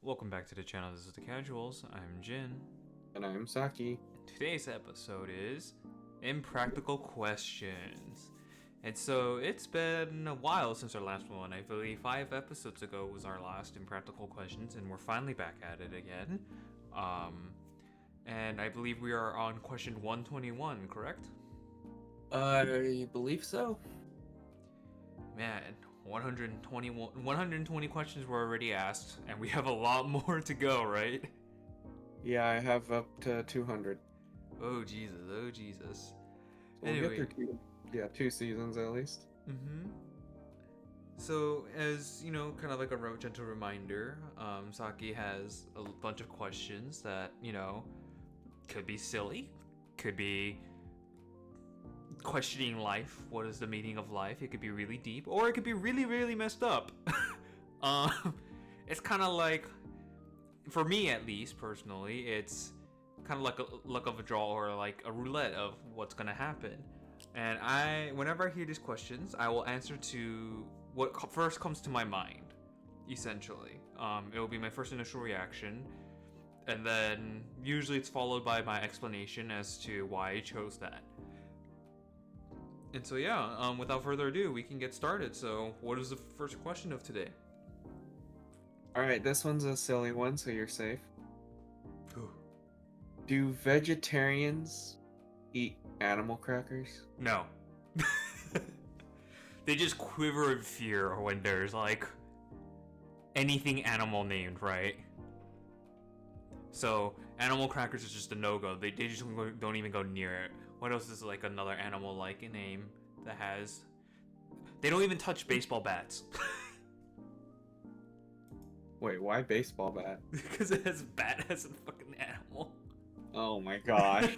Welcome back to the channel. This is the Casuals. I'm Jin. And I'm Saki. Today's episode is Impractical Questions. And so it's been a while since our last one. I believe 5 episodes ago was our last Impractical Questions, and we're finally back at it again. And I believe we are on question 121, correct? I believe so. Man, 120 questions were already asked, and we have a lot more to go, right? Yeah, I have up to 200. Oh Jesus, oh Jesus. We'll Anyway. get through two seasons at least. So, as you know, kind of like a gentle reminder, Saki has a bunch of questions that, could be silly, could be questioning life. What is the meaning of life? It could be really deep, or it could be really, really messed up. It's kind of like, for me at least, personally, it's kind of like a luck of a draw or like a roulette of what's gonna happen. And whenever I hear these questions, I will answer to what first comes to my mind, essentially. It will be my first initial reaction, and then usually it's followed by my explanation as to why I chose that. And so yeah, without further ado, we can get started. So what is the first question of today? Alright, this one's a silly one, so you're safe. Do vegetarians eat animal crackers? No. They just quiver in fear when there's like anything animal named, right? So animal crackers is just a no-go. They just don't even go near it. What else is like another animal like name that has? They don't even touch baseball bats. Wait, why baseball bat? Because it has bat as a fucking animal. Oh my gosh.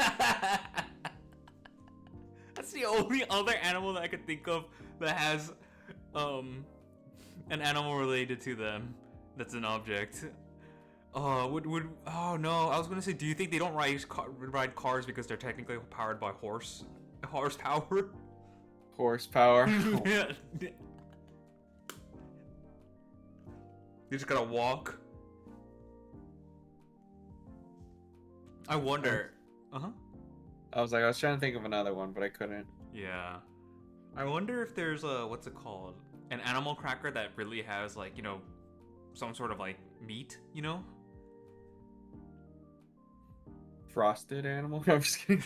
That's the only other animal that I could think of that has an animal related to them that's an object. Oh no, I was gonna say, do you think they don't ride cars because they're technically powered by horsepower? Horsepower. Yeah. You just gotta walk. I wonder. I was trying to think of another one, but I couldn't. Yeah. I wonder if there's a, what's it called? An animal cracker that really has, like, some sort of, like, meat, Frosted animal? I'm just kidding.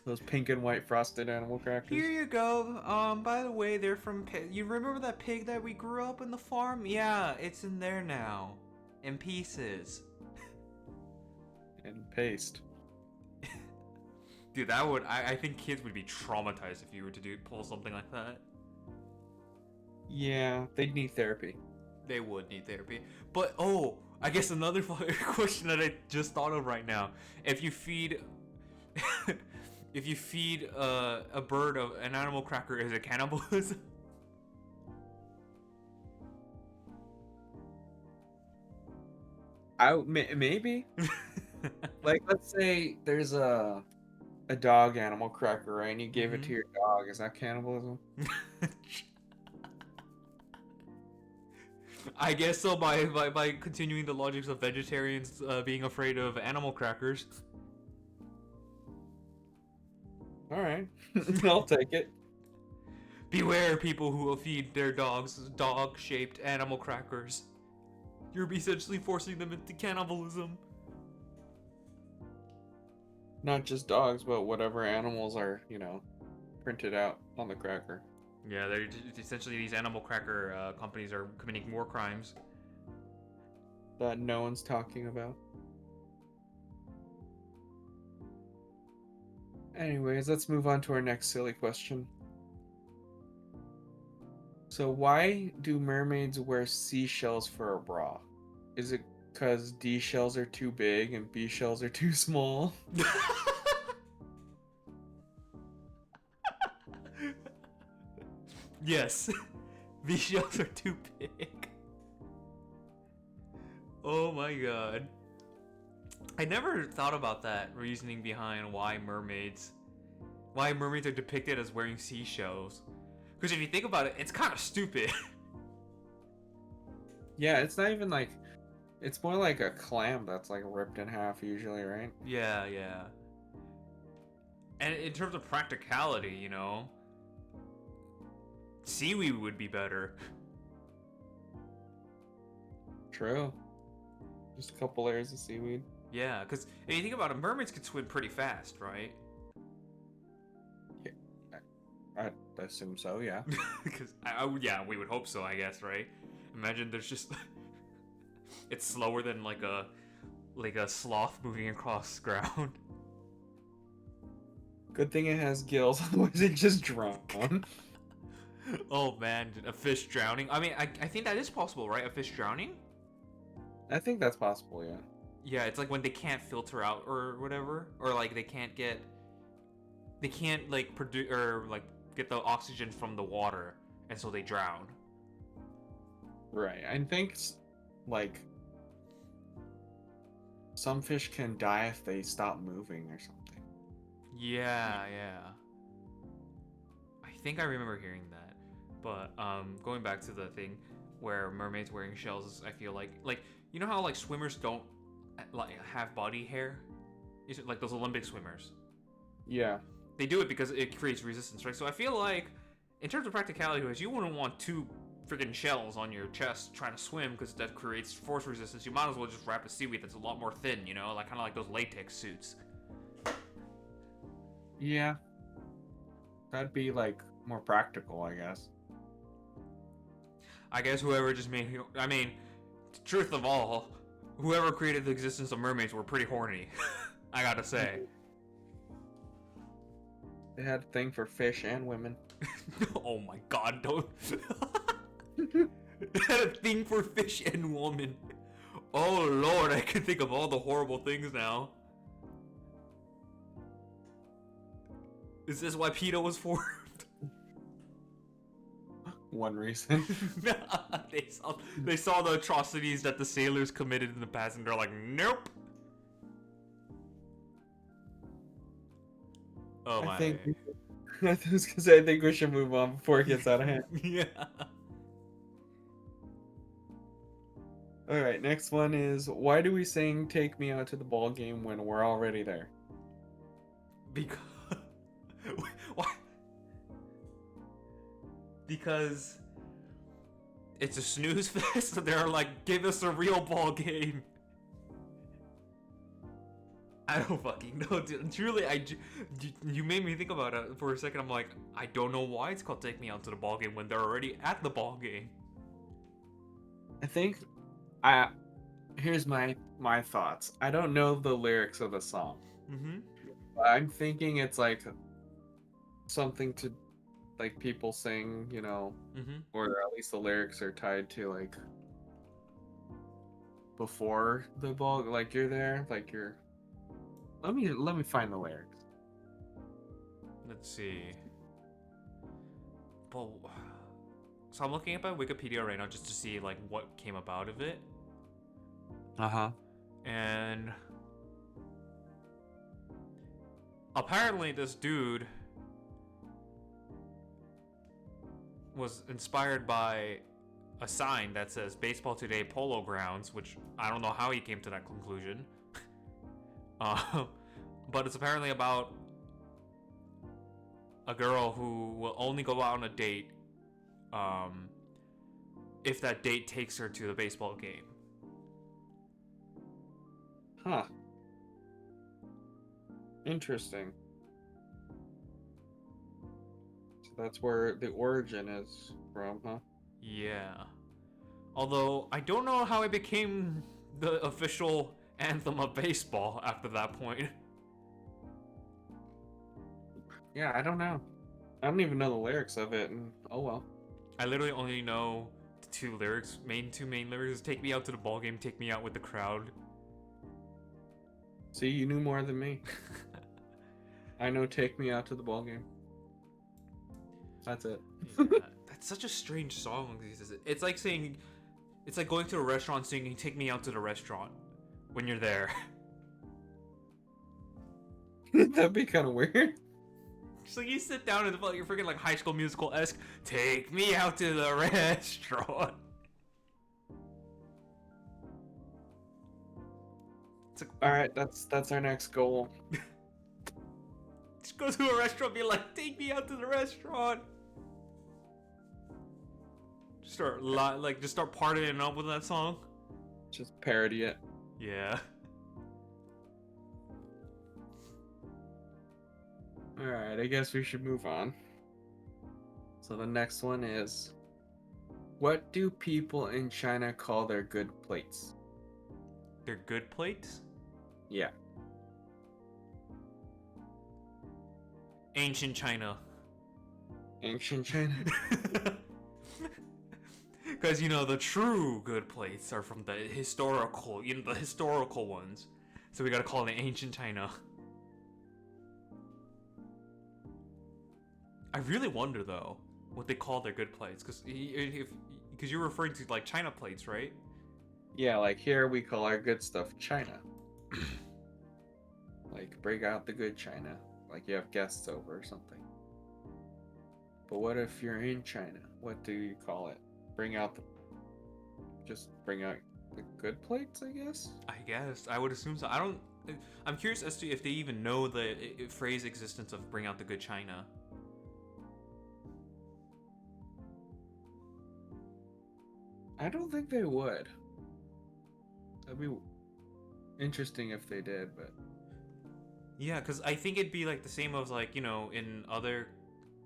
Those pink and white frosted animal crackers. Here you go. By the way, they're from you remember that pig that we grew up in the farm? Yeah, it's in there now. In pieces. And paste. Dude, I think kids would be traumatized if you were to pull something like that. Yeah, they'd need therapy. They would need therapy. But, I guess another question that I just thought of right now. If you feed... if you feed a bird an animal cracker, is it cannibalism? Maybe. Like, let's say there's a dog animal cracker, right? And you gave it to your dog. Is that cannibalism? I guess so, by continuing the logics of vegetarians being afraid of animal crackers. Alright. I'll take it. Beware people who will feed their dogs dog-shaped animal crackers. You're essentially forcing them into cannibalism. Not just dogs, but whatever animals are, printed out on the cracker. Yeah, they're essentially, these animal cracker companies are committing war crimes. That no one's talking about. Anyways, let's move on to our next silly question. So why do mermaids wear seashells for a bra? Is it because D shells are too big and B shells are too small? Yes. These shells are too big. Oh my god. I never thought about that reasoning behind why mermaids are depicted as wearing seashells. Because if you think about it, it's kind of stupid. Yeah, it's not even like it's more like a clam that's like ripped in half usually, right? Yeah, yeah. And in terms of practicality, seaweed would be better. True. Just a couple layers of seaweed. Yeah, because if you think about it, mermaids can swim pretty fast, right? Yeah, I assume so. Yeah. Because yeah, we would hope so, I guess, right? Imagine there's just it's slower than like a sloth moving across ground. Good thing it has gills, otherwise it just drown. Oh man, a fish drowning. I mean, I think that is possible, right? A fish drowning? I think that's possible. Yeah. Yeah, it's like when they can't filter out or whatever, or like they can't like produce or like get the oxygen from the water, and so they drown. Right. I think like some fish can die if they stop moving or something. Yeah, yeah. I think I remember hearing that. But going back to the thing where mermaids wearing shells, I feel like you know how like swimmers don't like have body hair? Is it like those Olympic swimmers? Yeah. They do it because it creates resistance, right? So I feel like in terms of practicality, you wouldn't want two freaking shells on your chest trying to swim because that creates force resistance. You might as well just wrap a seaweed that's a lot more thin, like kind of like those latex suits. Yeah. That'd be like more practical, I guess. I guess whoever just made, I mean, truth of all, whoever created the existence of mermaids were pretty horny. I gotta say. They had a thing for fish and women. Oh my god, don't. They had a thing for fish and woman. Oh lord, I can think of all the horrible things now. Is this why PETA was formed? One reason. they saw the atrocities that the sailors committed in the past, and they're like, nope. Oh my. I think I was gonna say I think we should move on before it gets out of hand. Yeah. All right, next one is why do we sing "Take Me Out to the Ball Game" when we're already there? Because why? Because it's a snooze fest. So they're like, give us a real ball game. I don't fucking know, dude. Truly, you made me think about it for a second. I'm like, I don't know why it's called "Take Me Out to the Ball Game" when they're already at the ball game. I think here's my thoughts. I don't know the lyrics of the song. Mm-hmm. I'm thinking it's like something to like people sing, Mm-hmm. or at least the lyrics are tied to like before the ball, like you're there, like you're. Let me find the lyrics. Let's see. Well, so I'm looking up at Wikipedia right now just to see like what came about of it. Uh-huh. And apparently this dude was inspired by a sign that says "Baseball Today Polo Grounds," which I don't know how he came to that conclusion. But it's apparently about a girl who will only go out on a date if that date takes her to the baseball game. Huh. Interesting. So that's where the origin is from, huh? Yeah. Although I don't know how it became the official anthem of baseball after that point. Yeah, I don't know. I don't even know the lyrics of it, and oh well. I literally only know the two main lyrics: "Take me out to the ball game, take me out with the crowd." See, you knew more than me. I know "Take Me Out to the Ball Game." That's it. Yeah, that's such a strange song. It's like saying, it's like going to a restaurant singing "Take me out to the restaurant" when you're there. That'd be kind of weird. So you sit down and you're freaking like High School Musical-esque. Take me out to the restaurant. It's like, All right, that's our next goal. just go to a restaurant, be like, take me out to the restaurant. Just start partying up with that song. Just parody it. Yeah. All right, I guess we should move on. So the next one is, what do people in China call their good plates? They're good plates? Yeah. Ancient China. Ancient China? Because, the true good plates are from the historical ones. So we gotta call it ancient China. I really wonder, though, what they call their good plates. Because you're referring to, like, China plates, right? Yeah, like here we call our good stuff China. Like, bring out the good China. Like you have guests over or something. But what if you're in China? What do you call it? Just bring out the good plates, I guess? I guess. I would assume so. I'm curious as to if they even know the phrase existence of bring out the good China. I don't think they would. That'd be interesting if they did, but Yeah, because I think it'd be like the same as like, in other...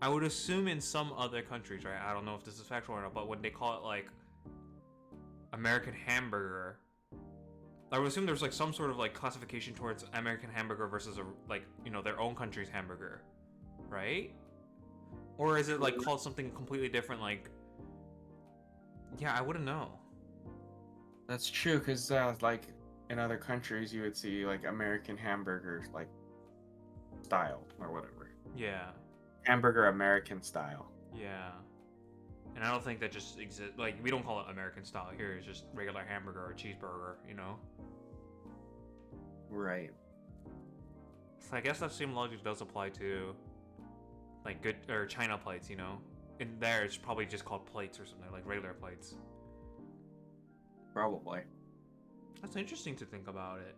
I would assume in some other countries, right? I don't know if this is factual or not, but when they call it like American hamburger, I would assume there's like some sort of like classification towards American hamburger versus their own country's hamburger, right? Or is it like called something completely different? Like, yeah, I wouldn't know. that's true, because like in other countries you would see like American hamburgers, like style or whatever. Yeah, Hamburger American style. yeah. And I don't think that just exists. Like, we don't call it American style here. It's just regular hamburger or cheeseburger, Right. So I guess that same logic does apply to, like, good or China plates, In there, it's probably just called plates or something, like regular plates. Probably. That's interesting to think about it.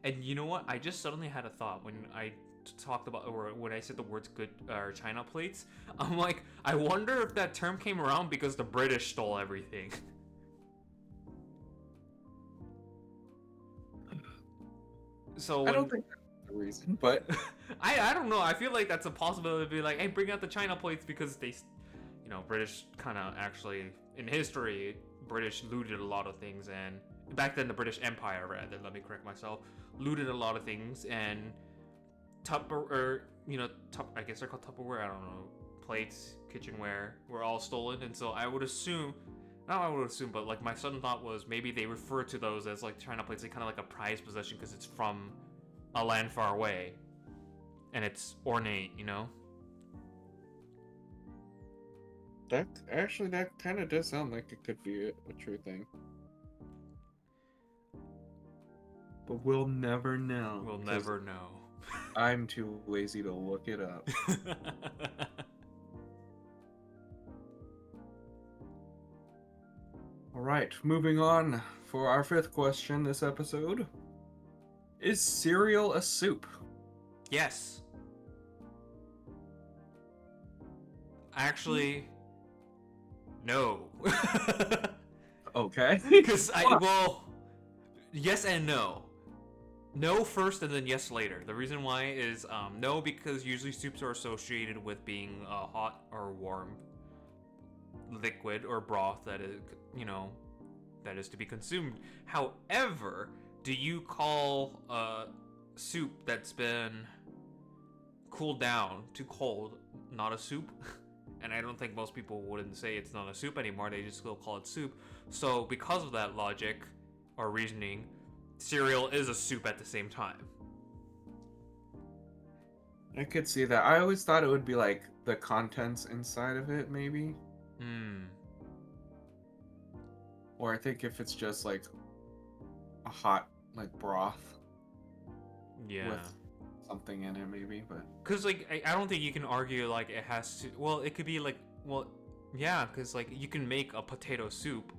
And you know what? I just suddenly had a thought when I talked about, or when I said the words good or China plates. I'm like, I wonder if that term came around because the British stole everything. So I don't think that's the reason, but I don't know. I feel like that's a possibility to be like, hey, bring out the China plates because they, British kind of actually, in history, British looted a lot of things, and back then the British Empire, rather, let me correct myself, looted a lot of things, and I guess they're called Tupperware, I don't know, plates, kitchenware, were all stolen, and so I would assume, but like my sudden thought was maybe they refer to those as like China plates, like kind of like a prized possession because it's from a land far away, and it's ornate, that kind of does sound like it could be a true thing. But we'll never know. We'll never know. I'm too lazy to look it up. All right, moving on for our fifth question this episode. Is cereal a soup? Yes. Actually, no. Okay. Because yes and no. No first and then yes later. The reason why is no, because usually soups are associated with being hot or warm liquid or broth that is to be consumed. However, do you call soup that's been cooled down to cold not a soup? And I don't think most people wouldn't say it's not a soup anymore. They just still call it soup. So because of that logic or reasoning, cereal is a soup at the same time. I could see that. I always thought it would be like the contents inside of it, maybe. Or I think if it's just like a hot like broth. Yeah. With something in it, maybe, but because like I don't think you can argue like it has to. Well, it could be like, well, yeah, because like you can make a potato soup,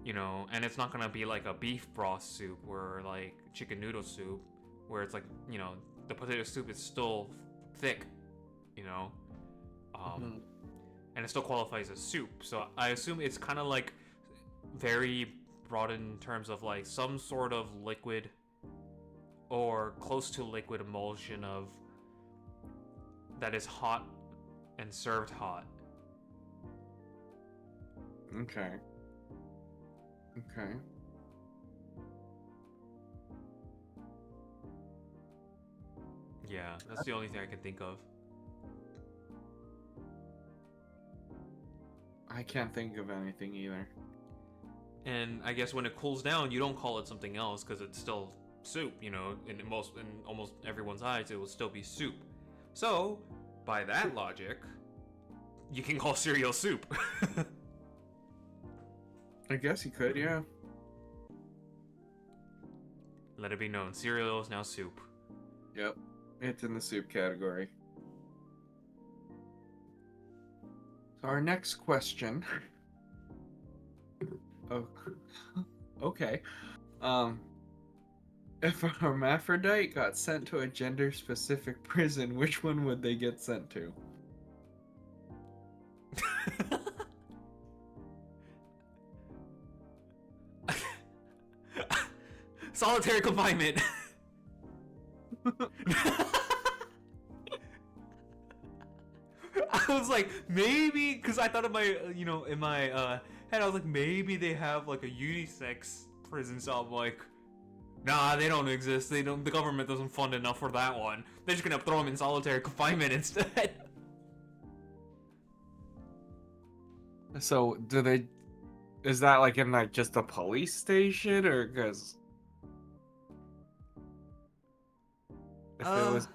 you know, and it's not gonna be like a beef broth soup or like chicken noodle soup, where it's like, you know, the potato soup is still thick, you know, Mhm. and it still qualifies as soup. So I assume it's kind of like very broad in terms of like some sort of liquid or close to liquid emulsion of that is hot and served hot. Okay. Okay. Yeah, that's the only thing I can think of. I can't think of anything either. And I guess when it cools down, you don't call it something else because it's still soup. You know, in almost everyone's eyes, it will still be soup. So, by that logic, you can call cereal soup. I guess you could, yeah. Let it be known, cereal is now soup. Yep. It's in the soup category. So our next question. Oh, okay. If a hermaphrodite got sent to a gender-specific prison, which one would they get sent to? Solitary confinement. I was like, maybe, because I thought in my, in my head, I was like, maybe they have like a unisex prison. So I'm like, nah, they don't exist. They don't. The government doesn't fund enough for that one. They're just gonna throw them in solitary confinement instead. So, do they? Is that like in like just a police station, or because if it Uh, was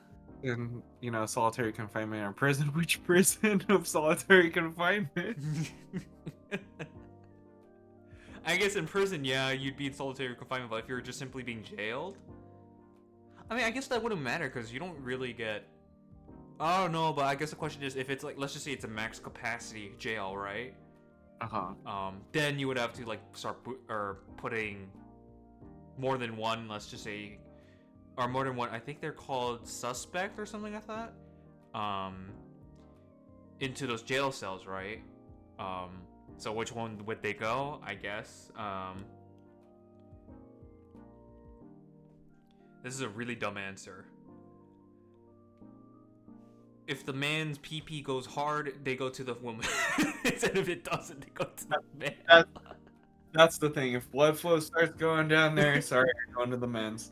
in solitary confinement or prison, which prison of solitary confinement? I guess in prison, yeah, you'd be in solitary confinement. But if you were just simply being jailed, I mean, I guess that wouldn't matter because you don't really get. I don't know, but I guess the question is if it's like, let's just say it's a max capacity jail, right? Then you would have to like start putting more than one, let's just say, or more than one. I think they're called suspect or something like that. Into those jail cells, right? So which one would they go? I guess. This is a really dumb answer. If the man's pee goes hard, they go to the woman. Instead if it doesn't, they go to the man. That's the thing. If blood flow starts going down there, sorry, you're going to the men's.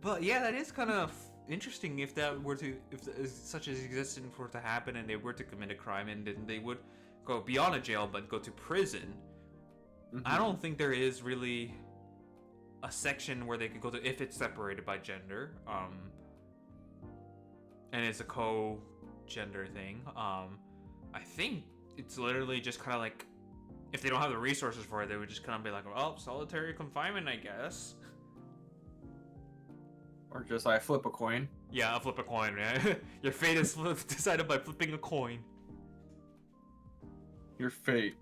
But yeah, that is kind of interesting if such as existence were to happen and they were to commit a crime and then they would go beyond a jail but go to prison. I don't think there is really a section where they could go to if it's separated by gender, and it's a co-gender thing. I think it's literally just kind of like if they don't have the resources for it, they would just kind of be like, "Oh, solitary confinement, I guess." Or just like flip a coin. Yeah, I'll flip a coin, man. Your fate is decided by flipping a coin. Your fate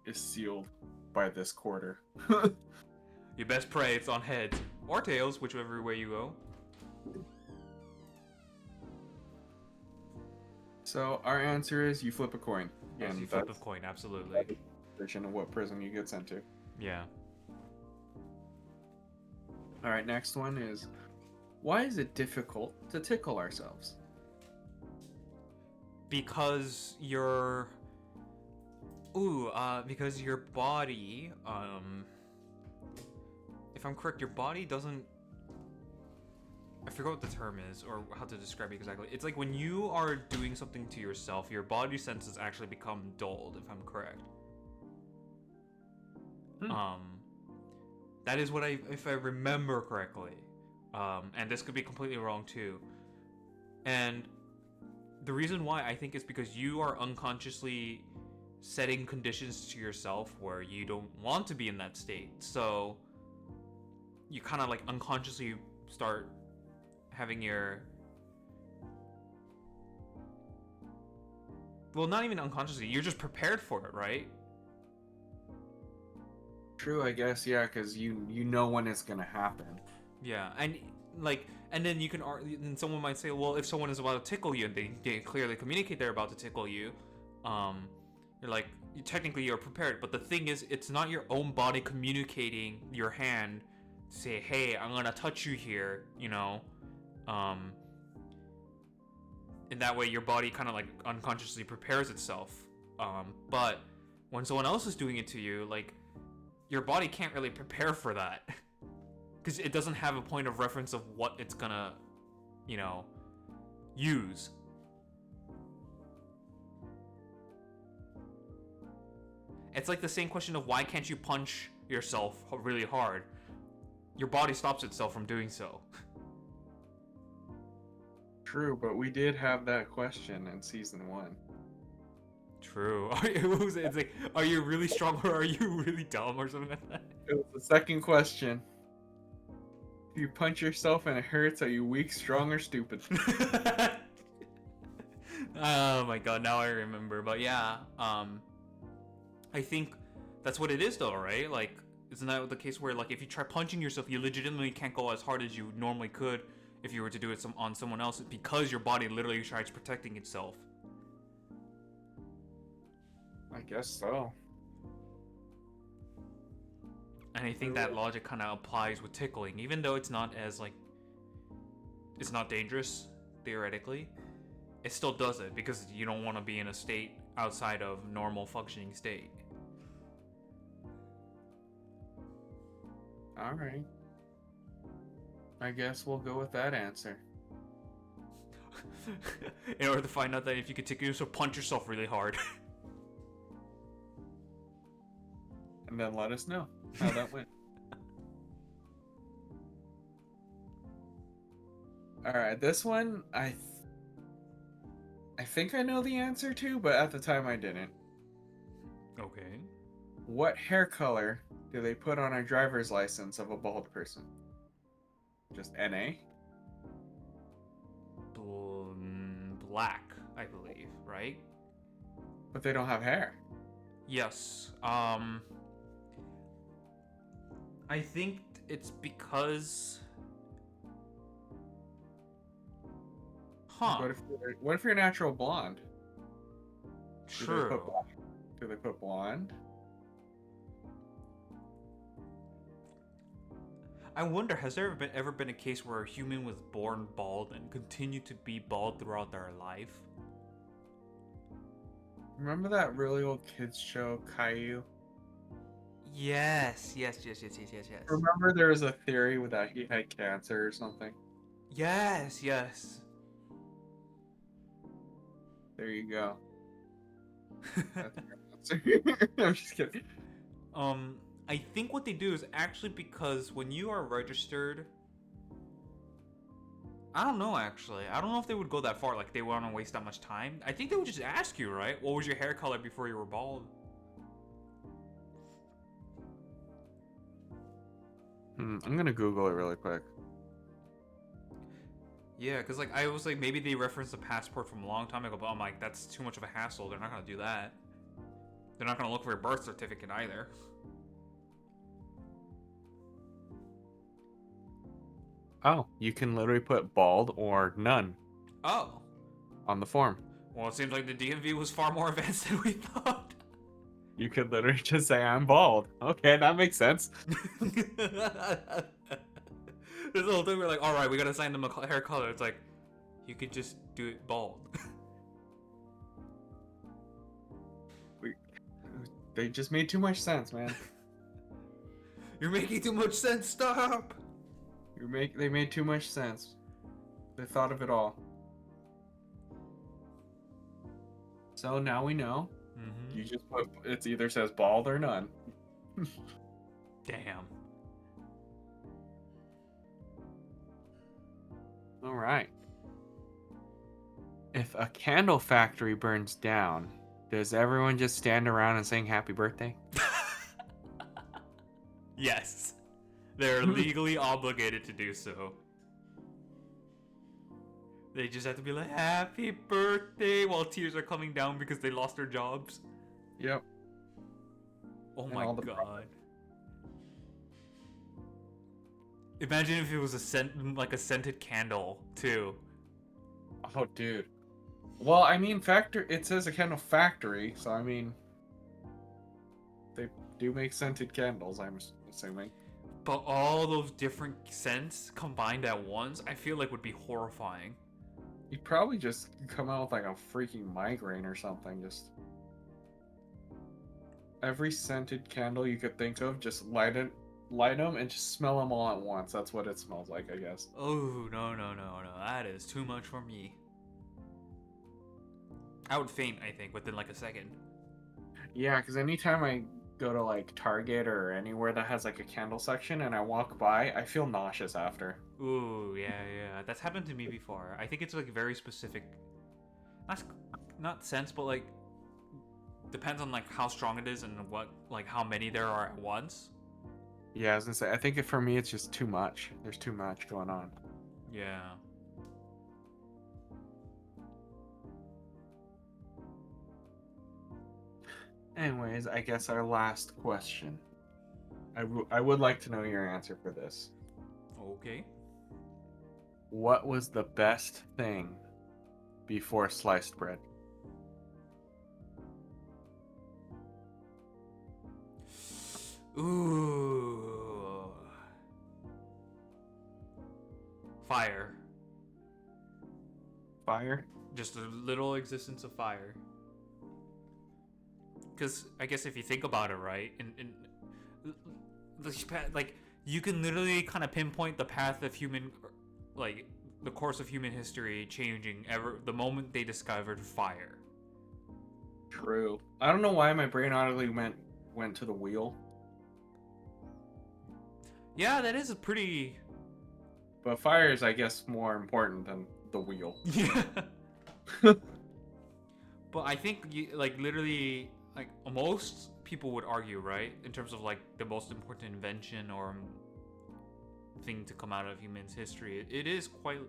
is sealed by this quarter. You best pray it's on heads or tails, whichever way you go. So our answer is you flip a coin. Yes, And you flip a coin, absolutely. Version of what prison you get sent to. Yeah. All right, next one is, why is it difficult to tickle ourselves? Because because your body, if I'm correct, your body doesn't. I forgot what the term is or how to describe it exactly. It's like when you are doing something to yourself, your body senses actually become dulled, if I'm correct. That is what if I remember correctly. And this could be completely wrong too. And the reason why I think is because you are unconsciously setting conditions to yourself where you don't want to be in that state. So you kind of like unconsciously start having your well, not even unconsciously. You're just prepared for it, right? True, I guess, yeah, because you know when it's gonna happen. Yeah, and like, and then you can then someone might say, well, if someone is about to tickle you and they clearly communicate they're about to tickle you, um, you're like, technically you're prepared. But the thing is, it's not your own body communicating your hand to say, hey, I'm gonna touch you here, you know, um, in that way your body kind of like unconsciously prepares itself. But when someone else is doing it to you, like, your body can't really prepare for that. Because it doesn't have a point of reference of what it's gonna, you know, use. It's like the same question of why can't you punch yourself really hard? Your body stops itself from doing so. True, but we did have that question in season 1. True. It's like, are you really strong or are you really dumb or something like that? It was the second question. If you punch yourself and it hurts, are you weak, strong, or stupid? Oh my god, now I remember. But yeah, I think that's what it is though, right? Like, isn't that the case where, like, if you try punching yourself, you legitimately can't go as hard as you normally could if you were to do it on someone else, because your body literally tries protecting itself. I guess so. And I think that logic kind of applies with tickling, even though it's not as, like, it's not dangerous theoretically. It still does it because you don't want to be in a state outside of normal functioning state. All right. I guess we'll go with that answer. In order to find out that if you could tickle yourself, punch yourself really hard. And then let us know how that went. All right, this one I think I know the answer to, but at the time I didn't. Okay. What hair color do they put on a driver's license of a bald person? Just NA? Black, I believe, right? But they don't have hair. Yes. I think it's because. Huh. What if you're natural blonde? True. Do they put blonde? I wonder, has there ever been a case where a human was born bald and continued to be bald throughout their life? Remember that really old kids show, Caillou? Yes. Remember there was a theory that he had cancer or something? Yes. There you go. That's your answer. I'm just kidding. I think what they do is actually because when you are registered, I don't know actually. I don't know if they would go that far, like they want to waste that much time. I think they would just ask you, right? What was your hair color before you were bald? I'm gonna Google it really quick. Yeah, because like I was like, maybe they referenced a passport from a long time ago, but I'm like, that's too much of a hassle. They're not gonna do that. They're not gonna look for your birth certificate either. Oh, you can literally put bald or none Oh. on the form. Well, it seems like the DMV was far more advanced than we thought. You could literally just say, I'm bald. Okay, that makes sense. This whole thing, we're like, all right, we gotta assign them a hair color. It's like, you could just do it bald. They just made too much sense, man. You're making too much sense. Stop. They made too much sense. They thought of it all. So now we know. Mm-hmm. You just put, it either says bald or none. Damn. All right. If a candle factory burns down, does everyone just stand around and sing happy birthday? Yes. They're legally obligated to do so. They just have to be like, "Happy birthday," while tears are coming down because they lost their jobs. Yep. Oh And my all the god. Imagine if it was like a scented candle too. Oh, dude. Well, I mean, it says a candle factory, so I mean, they do make scented candles, I'm assuming. But all those different scents combined at once, I feel like would be horrifying. You'd probably just come out with like a freaking migraine or something. Just every scented candle you could think of, just light them, and just smell them all at once. That's what it smells like, I guess. Oh, no. That is too much for me. I would faint, I think, within like a second. Yeah, because anytime I go to like Target or anywhere that has like a candle section and I walk by, I feel nauseous after. Ooh, yeah. That's happened to me before. I think it's like very specific. Not sense, but like depends on like how strong it is and what like how many there are at once. Yeah, I was gonna say, I think for me it's just too much. There's too much going on. Yeah. Anyways, I guess our last question. I would like to know your answer for this. Okay. What was the best thing before sliced bread? Ooh. Fire. Fire? Just a little existence of fire. Because I guess if you think about it, right, like you can literally kind of pinpoint the path of like the course of human history changing ever the moment they discovered fire. True. I don't know why my brain automatically went to the wheel, Yeah, that is a pretty. but fire is, I guess, more important than the wheel. Yeah. But I think like literally like most people would argue, right, in terms of like the most important invention or thing to come out of human's history, it is quite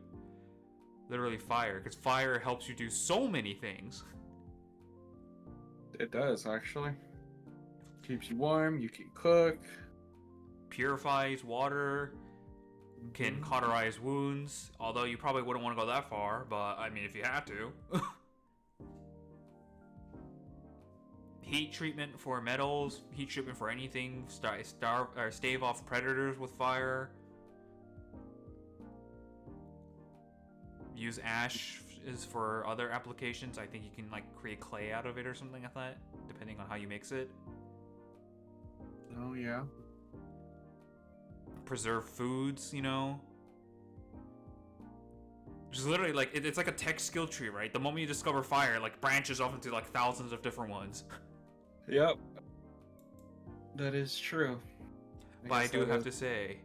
literally fire, because fire helps you do so many things. It does, actually. Keeps you warm, you can cook. Purifies water, can cauterize wounds, although you probably wouldn't want to go that far, but I mean if you had to. Heat treatment for metals, heat treatment for anything, stave off predators with fire. Use ash is for other applications. I think you can like create clay out of it or something like that, depending on how you mix it. Oh, yeah. Preserve foods, you know. Just literally like it's like a tech skill tree, right? The moment you discover fire, it like branches off into like thousands of different ones. Yep. That is true. But I do have to say,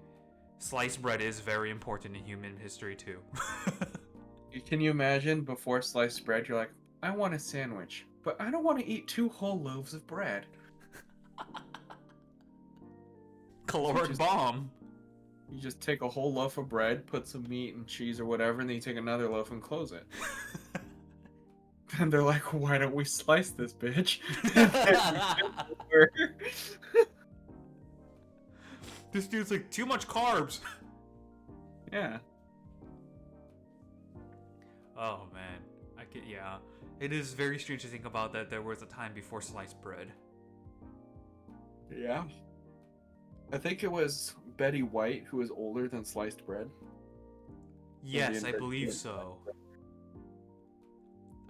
sliced bread is very important in human history too. Can you imagine before sliced bread, you're like, I want a sandwich, but I don't want to eat 2 whole loaves of bread. Caloric bomb. You just take a whole loaf of bread, put some meat and cheese or whatever, and then you take another loaf and close it. And they're like, why don't we slice this bitch? This dude's like, too much carbs. Yeah. Oh man, yeah. It is very strange to think about that there was a time before sliced bread. Yeah. I think it was Betty White who was older than sliced bread. Yes, I believe so.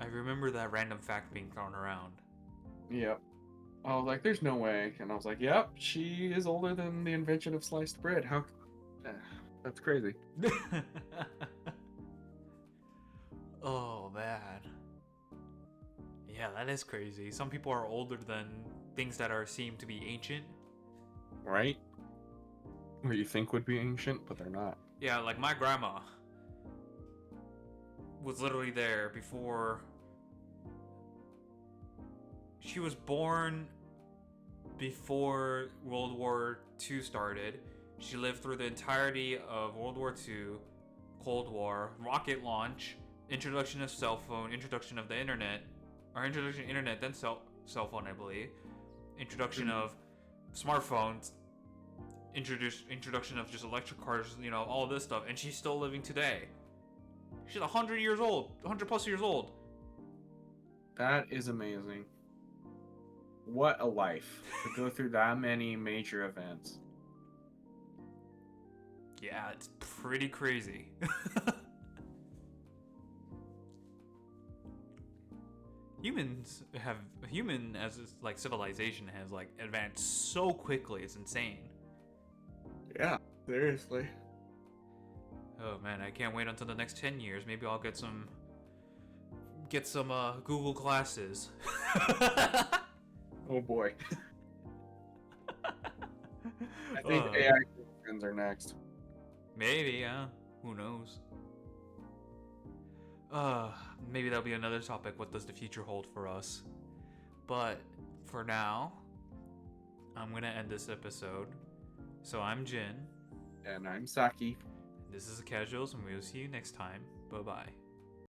I remember that random fact being thrown around. Yep. I was like, there's no way. And I was like, yep, she is older than the invention of sliced bread. How? That's crazy. Oh, man. Yeah, that is crazy. Some people are older than things that seem to be ancient. Right? What you think would be ancient, but they're not. Yeah, like my grandma was literally there before. She was born before World War II started. She lived through the entirety of World War II, Cold War, rocket launch, introduction of cell phone, introduction of the internet, or introduction of internet, then cell phone, I believe. Introduction of smartphones, introduction of just electric cars, all this stuff, and she's still living today. She's 100 years old, 100 plus years old. That is amazing. What a life to go through that many major events. Yeah, it's pretty crazy. Human as like civilization has like advanced so quickly, it's insane. Yeah, seriously. Oh man, I can't wait until the next 10 years. Maybe I'll get some Google glasses. Oh boy. I think AI girlfriends are next. Maybe, yeah. Who knows? Maybe that'll be another topic. What does the future hold for us? But for now, I'm gonna end this episode. So I'm Jin. And I'm Saki. This is the Casuals, and we'll see you next time. Bye bye.